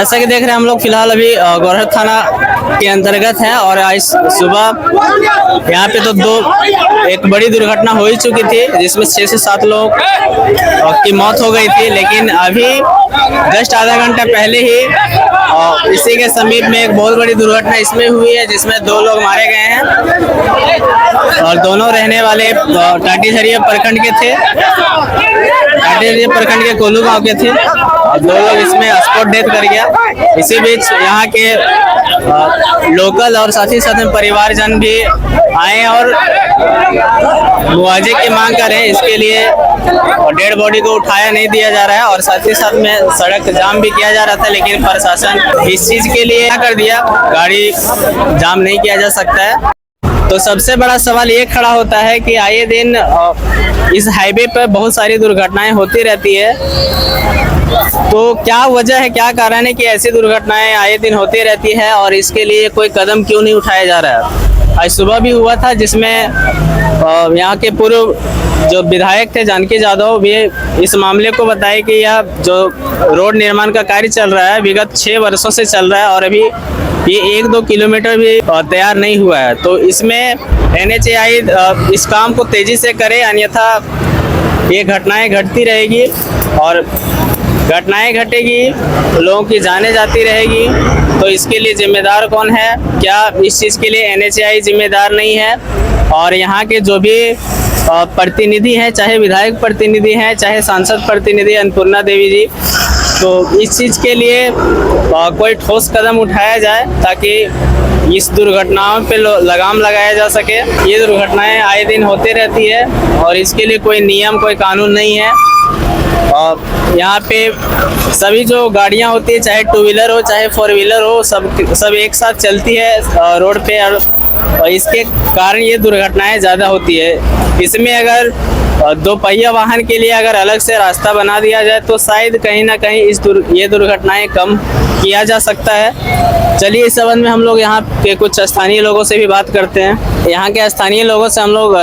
जैसा कि देख रहे हैं हम लोग फिलहाल अभी गोरखपुर थाना के अंतर्गत है और आज सुबह यहाँ पे तो एक बड़ी दुर्घटना हो ही चुकी थी जिसमें 6 से 7 लोग की मौत हो गई थी। लेकिन अभी जस्ट आधा घंटा पहले ही इसी के समीप में एक बहुत बड़ी दुर्घटना इसमें हुई है जिसमें 2 लोग मारे गए हैं और दोनों रहने वाले टाटीझरिया प्रखंड के थे, टाटीझरिया प्रखंड के कोलू गांव के थे और 2 लोग इसमें स्पॉट डेथ कर गया। इसी बीच यहाँ के लोकल और साथ ही साथ में परिवारजन भी आए और मुआवजे की मांग कर रहे हैं। इसके लिए डेड बॉडी को उठाया नहीं दिया जा रहा है और साथ ही साथ में सड़क जाम भी किया जा रहा था, लेकिन प्रशासन इस चीज के लिए क्या कर दिया, गाड़ी जाम नहीं किया जा सकता है। तो सबसे बड़ा सवाल ये खड़ा होता है कि आए दिन इस हाईवे पर बहुत सारी दुर्घटनाएं होती रहती है, तो क्या वजह है, क्या कारण है कि ऐसी दुर्घटनाएं आए दिन होती रहती है और इसके लिए कोई कदम क्यों नहीं उठाया जा रहा है। आज सुबह भी हुआ था जिसमें यहाँ के पूर्व जो विधायक थे जानकी यादव भी इस मामले को बताए कि यह जो रोड निर्माण का कार्य चल रहा है विगत 6 वर्षों से चल रहा है और अभी ये 1-2 किलोमीटर भी तैयार नहीं हुआ है। तो इसमें NHAI इस काम को तेजी से करे, अन्यथा ये घटनाएं घटती रहेगी और घटनाएं घटेगी, लोगों की जानें जाती रहेगी। तो इसके लिए जिम्मेदार कौन है? क्या इस चीज़ के लिए NHAI जिम्मेदार नहीं है? और यहाँ के जो भी प्रतिनिधि हैं, चाहे विधायक प्रतिनिधि हैं, चाहे सांसद प्रतिनिधि अन्नपूर्णा देवी जी, तो इस चीज़ के लिए कोई ठोस कदम उठाया जाए ताकि इस दुर्घटनाओं पे लगाम लगाया जा सके। ये दुर्घटनाएं आए दिन होती रहती है और इसके लिए कोई नियम, कोई कानून नहीं है। और यहाँ पे सभी जो गाड़ियाँ होती है, चाहे 2 व्हीलर हो चाहे 4 व्हीलर हो, सब एक साथ चलती है रोड पे और इसके कारण ये दुर्घटनाएं ज़्यादा होती है। इसमें अगर 2 पहिया वाहन के लिए अगर अलग से रास्ता बना दिया जाए तो शायद कहीं ना कहीं ये दुर्घटनाएं कम किया जा सकता है। चलिए इस संबंध में हम लोग यहाँ के कुछ स्थानीय लोगों से भी बात करते हैं। यहाँ के स्थानीय लोगों से हम लोग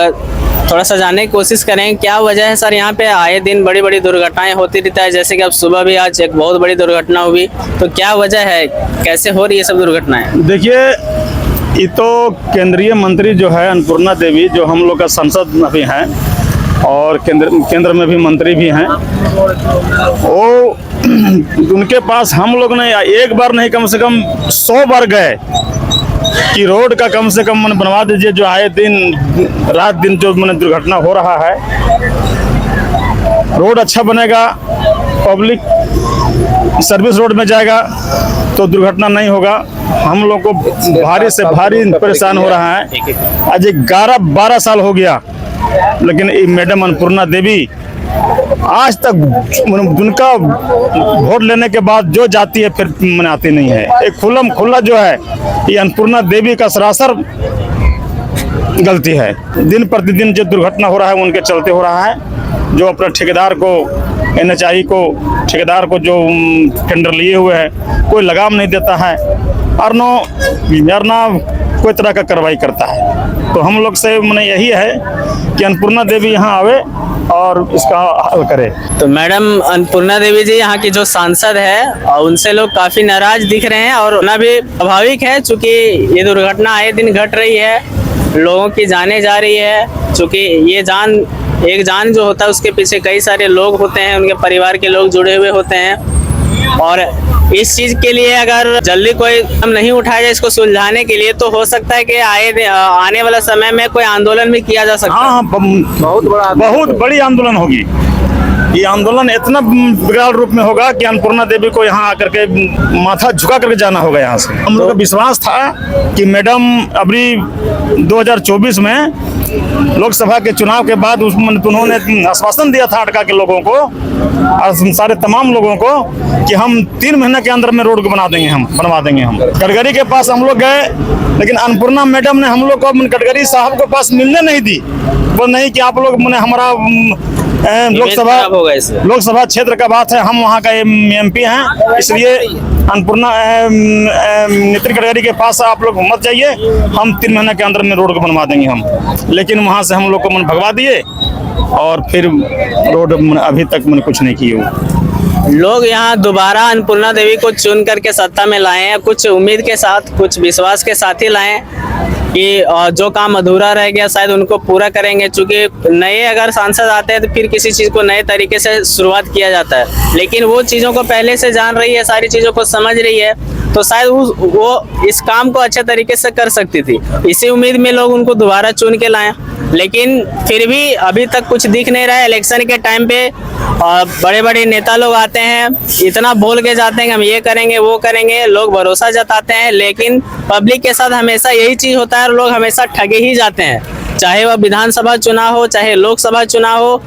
थोड़ा सा जानने की कोशिश करें क्या वजह है। सर, यहाँ पे आए दिन बड़ी बड़ी दुर्घटनाएं होती रहती है, जैसे कि अब सुबह भी आज एक बहुत बड़ी दुर्घटना हुई, तो क्या वजह है, कैसे हो रही है सब दुर्घटनाएं? देखिए, ये तो केंद्रीय मंत्री जो है अन्नपूर्णा देवी, जो हम लोग का सांसद भी हैं और केंद्र में भी मंत्री भी हैं, वो उनके पास हम लोग ने एक बार नहीं कम से कम 100 बार गए कि रोड का कम से कम बनवा दीजिए। जो आए दिन रात दिन जो दुर्घटना हो रहा है, रोड अच्छा बनेगा, पब्लिक सर्विस रोड में जाएगा तो दुर्घटना नहीं होगा। हम लोग को भारी से भारी परेशान हो रहा है। आज 11-12 साल हो गया, लेकिन ये मैडम अन्नपूर्णा देवी आज तक उनका वोट लेने के बाद जो जाती है फिर मनाती नहीं है। एक खुला जो है ये अन्नपूर्णा देवी का सरासर गलती है। दिन प्रतिदिन जो दुर्घटना हो रहा है उनके चलते हो रहा है। जो अपने ठेकेदार को NHAI को ठेकेदार को जो टेंडर लिए हुए हैं कोई लगाम नहीं देता है और ना कोई तरह का कार्रवाई करता है। तो हम लोग से मैंने यही है कि अन्नपूर्णा देवी यहाँ आवे और इसका हल करे। तो मैडम अन्नपूर्णा देवी जी यहाँ की जो सांसद है और उनसे लोग काफी नाराज दिख रहे हैं और होना भी स्वाभाविक है, चूंकि ये दुर्घटना आए दिन घट रही है, लोगों की जाने जा रही है। चूंकि ये एक जान जो होता है उसके पीछे कई सारे लोग होते हैं, उनके परिवार के लोग जुड़े हुए होते हैं और इस चीज के लिए अगर जल्दी कोई कदम नहीं उठाया जाए इसको सुलझाने के लिए, तो हो सकता है कि आने वाला समय में कोई आंदोलन भी किया जा सकता है। हाँ, बहुत बड़ी आंदोलन होगी। ये आंदोलन इतना विकराल रूप में होगा कि अन्नपूर्णा देवी को यहाँ आकर के माथा झुका करके जाना होगा यहाँ से। हम लोग का विश्वास था कि मैडम अभी 2024 में लोकसभा के चुनाव के बाद उन्होंने आश्वासन दिया था अटका के लोगों को और सारे तमाम लोगों को कि हम 3 महीने के अंदर में रोड को बनवा देंगे हम। गडकरी के पास हम लोग गए, लेकिन अन्नपूर्णा मैडम ने हम लोग को गडकरी साहब के पास मिलने नहीं दी। वो नहीं कि आप लोग हमारा लोकसभा क्षेत्र का बात है, हम वहाँ का MP हैं, इसलिए अन्नपूर्णा नितिन गडकरी के पास आप लोग मत जाइए, हम 3 महीने के अंदर में रोड को बनवा देंगे हम। लेकिन वहाँ से हम लोग को भगवा दिए और फिर रोड अभी तक कुछ नहीं किए। लोग यहाँ दोबारा अन्नपूर्णा देवी को चुन करके सत्ता में लाए हैं, कुछ उम्मीद के साथ, कुछ विश्वास के साथ ही लाए हैं कि जो काम अधूरा रह गया शायद उनको पूरा करेंगे। चूंकि नए अगर सांसद आते हैं तो फिर किसी चीज़ को नए तरीके से शुरुआत किया जाता है, लेकिन वो चीज़ों को पहले से जान रही है, सारी चीज़ों को समझ रही है, तो शायद वो इस काम को अच्छे तरीके से कर सकती थी। इसी उम्मीद में लोग उनको दोबारा चुन के लाए, लेकिन फिर भी अभी तक कुछ दिख नहीं रहा है। इलेक्शन के टाइम पे बड़े बड़े नेता लोग आते हैं, इतना बोल के जाते हैं कि हम ये करेंगे वो करेंगे, लोग भरोसा जताते हैं, लेकिन पब्लिक के साथ हमेशा यही चीज़ होता है और लोग हमेशा ठगे ही जाते हैं। चाहे वह विधानसभा चुनाव हो, चाहे लोकसभा चुनाव हो,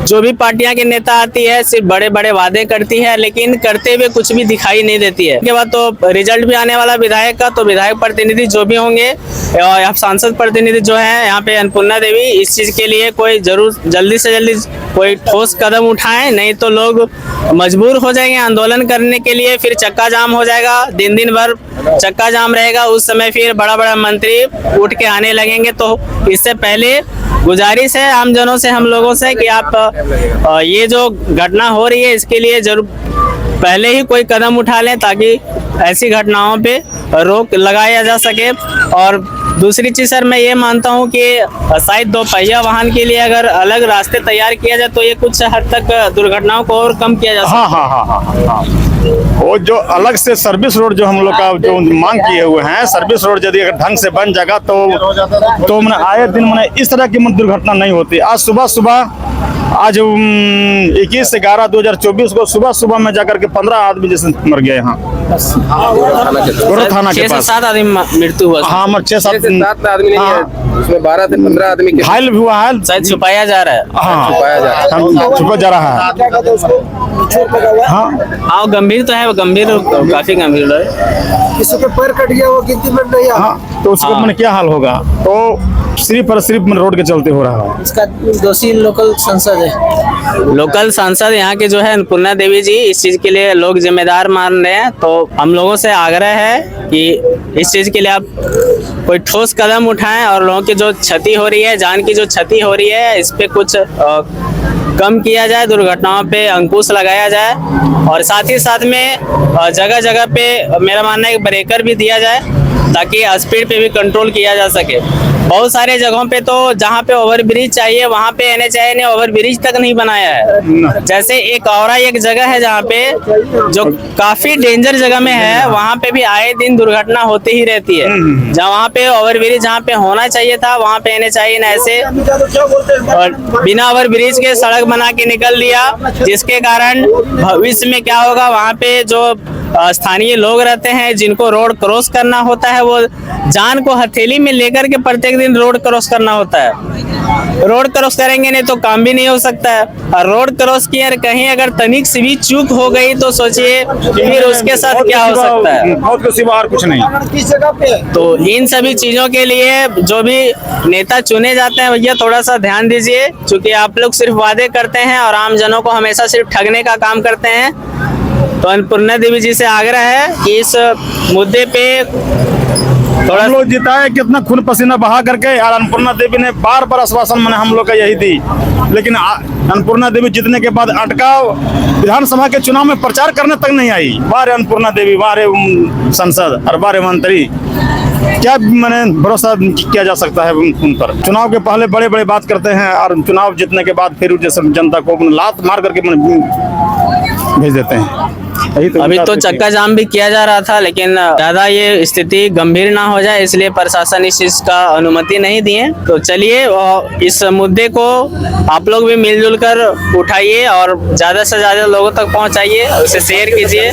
जो भी पार्टियां के नेता आती है सिर्फ बड़े बड़े वादे करती है, लेकिन करते हुए कुछ भी दिखाई नहीं देती है। उसके बाद तो रिजल्ट भी आने वाला विधायक का, तो विधायक प्रतिनिधि जो भी होंगे और सांसद प्रतिनिधि जो है यहाँ पे अन्नपूर्णा देवी, इस चीज़ के लिए कोई जल्दी से जल्दी कोई ठोस कदम उठाएं, नहीं तो लोग मजबूर हो जाएंगे आंदोलन करने के लिए। फिर चक्का जाम हो जाएगा, दिन दिन भर चक्का जाम रहेगा, उस समय फिर बड़ा बड़ा मंत्री उठ के आने लगेंगे। तो इससे पहले गुजारिश है आम जनों से, हम लोगों से, कि आप ये जो घटना हो रही है इसके लिए जरूर पहले ही कोई कदम उठा लें, ताकि ऐसी घटनाओं पे रोक लगाया जा सके। और दूसरी चीज़ सर, मैं ये मानता हूँ कि शायद 2 पहिया वाहन के लिए अगर अलग रास्ते तैयार किया जाए तो ये कुछ हद तक दुर्घटनाओं को और कम किया जा सकता है। हाँ। वो जो अलग से सर्विस रोड जो हम लोग का जो मांग किए हुए हैं, सर्विस रोड यदि अगर ढंग से बन जाएगा तो मैंने आए दिन मैंने इस तरह की दुर्घटना नहीं होती। आज सुबह 21/11/2024 को सुबह में जाकर के 15 आदमी जैसे मर गए यहाँ गोरख थाना के 6 से पास। 7 आदमी मृत्यु हुआ। हाँ, 6-7 आदमी नहीं है, उसमें 12 से 15 आदमी के घायल भी हुआ है, शायद छुपाया जा रहा है। हाँ छुपा जा रहा है। हाँ गंभीर तो है, वो गंभीर, काफी गंभीर है। किसी के पैर कट गया, वो गिनती में नहीं आ। हाँ, तो उसके मैंने क्या हाल होगा, तो सिर्फ और सिर्फ रोड के चलते हो रहा है। इसका दोषी लोकल सांसद है। लोकल सांसद यहाँ के जो है अन्नपूर्णा देवी जी, इस चीज के लिए लोग जिम्मेदार मान रहे हैं। तो हम लोगों से आग्रह है कि इस चीज के लिए आप कोई ठोस कदम उठाएं और लोगों की जो क्षति हो रही है, जान की जो क्षति हो रही है, इस पे कुछ कम किया जाए, दुर्घटनाओं पे अंकुश लगाया जाए। और साथ ही साथ में जगह जगह पे मेरा मानना है कि ब्रेकर भी दिया जाए, ताकि स्पीड पे भी कंट्रोल किया जा सके। बहुत सारे जगहों पे तो जहाँ पे ओवर ब्रिज चाहिए वहाँ पे NHAI ने ओवर ब्रिज तक नहीं बनाया है। जैसे एक जगह है जहाँ पे जो काफी डेंजर जगह में है, वहाँ पे भी आए दिन दुर्घटना होती ही रहती है। जहाँ वहाँ पे ओवर ब्रिज जहाँ पे होना चाहिए था, वहाँ पे NHAI ने ऐसे और बिना ओवर ब्रिज के सड़क बना के निकल दिया, जिसके कारण भविष्य में क्या होगा, वहाँ पे जो स्थानीय लोग रहते हैं जिनको रोड क्रॉस करना होता है, वो जान को हथेली में लेकर के प्रत्येक दिन रोड क्रॉस करना होता है। रोड क्रॉस करेंगे नहीं तो काम भी नहीं हो सकता है। और रोड क्रॉस किया कहीं अगर तनिक सी भी चूक हो गई तो सोचिए फिर उसके साथ क्या हो सकता है। मौत के सिवा और कुछ नहीं। किस जगह पे? तो इन सभी चीजों के लिए जो भी नेता चुने जाते हैं भैया थोड़ा सा ध्यान दीजिए, क्योंकि आप लोग सिर्फ वादे करते हैं और आम जनों को हमेशा सिर्फ ठगने का काम करते हैं। तो अन्नपूर्णा देवी जी से आग्रह है कि इस मुद्दे पे थोड़ा हम लोग जिताए, कितना खून पसीना बहा करके, और अन्नपूर्णा देवी ने बार आश्वासन मैंने हम लोग का यही दी, लेकिन अन्नपूर्णा देवी जीतने के बाद अटकाव विधानसभा के चुनाव में प्रचार करने तक नहीं आई। बारे अन्नपूर्णा देवी, बारे सांसद और बारे मंत्री, क्या मैंने भरोसा किया जा सकता है उन पर। चुनाव के पहले बड़े बड़े बात करते हैं और चुनाव जीतने के बाद फिर जैसे जनता को लात मार करके भेज देते हैं। अभी तो चक्का जाम भी किया जा रहा था, लेकिन ज्यादा ये स्थिति गंभीर ना हो जाए इसलिए प्रशासन इस चीज का अनुमति नहीं दिए। तो चलिए इस मुद्दे को आप लोग भी मिलजुल कर उठाइए और ज्यादा से ज्यादा लोगों तक पहुंचाइए, उसे शेयर कीजिए।